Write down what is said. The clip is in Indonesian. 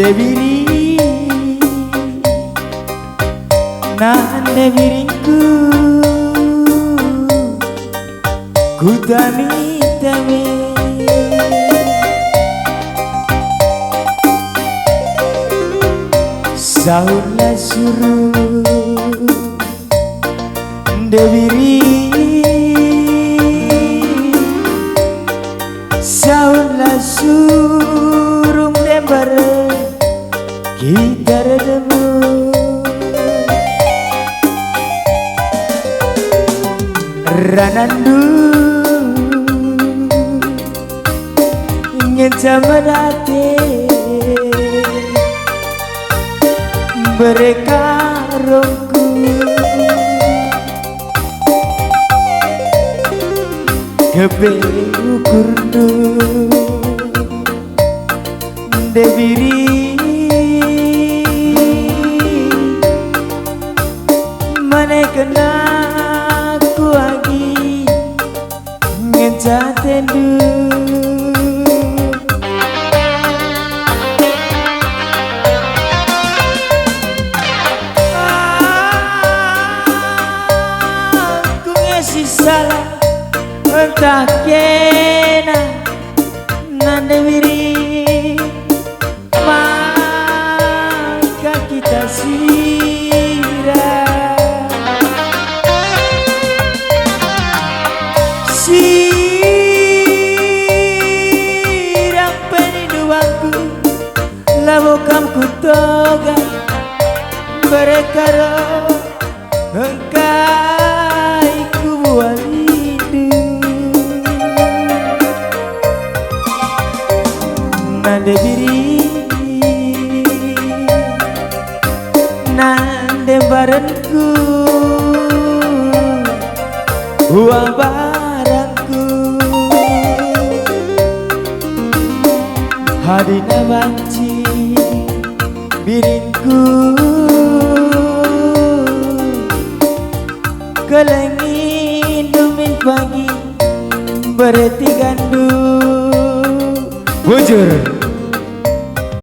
Debiri nande biringku kutani teme saula suruh Debiri saula suruh dembar kita redemu ranandu ingin samadate mereka rongku kebe ukurnu Debiri mana kena ku lagi ngecatendu aku ngasih salah entah kena nande wiri maka kita sirang peniduanku labokam ku toga berekaro engkai ku bualidu nande diri nande barenku uang barangku hadina banci birinku kelengin dumin pagi berarti gandu bujur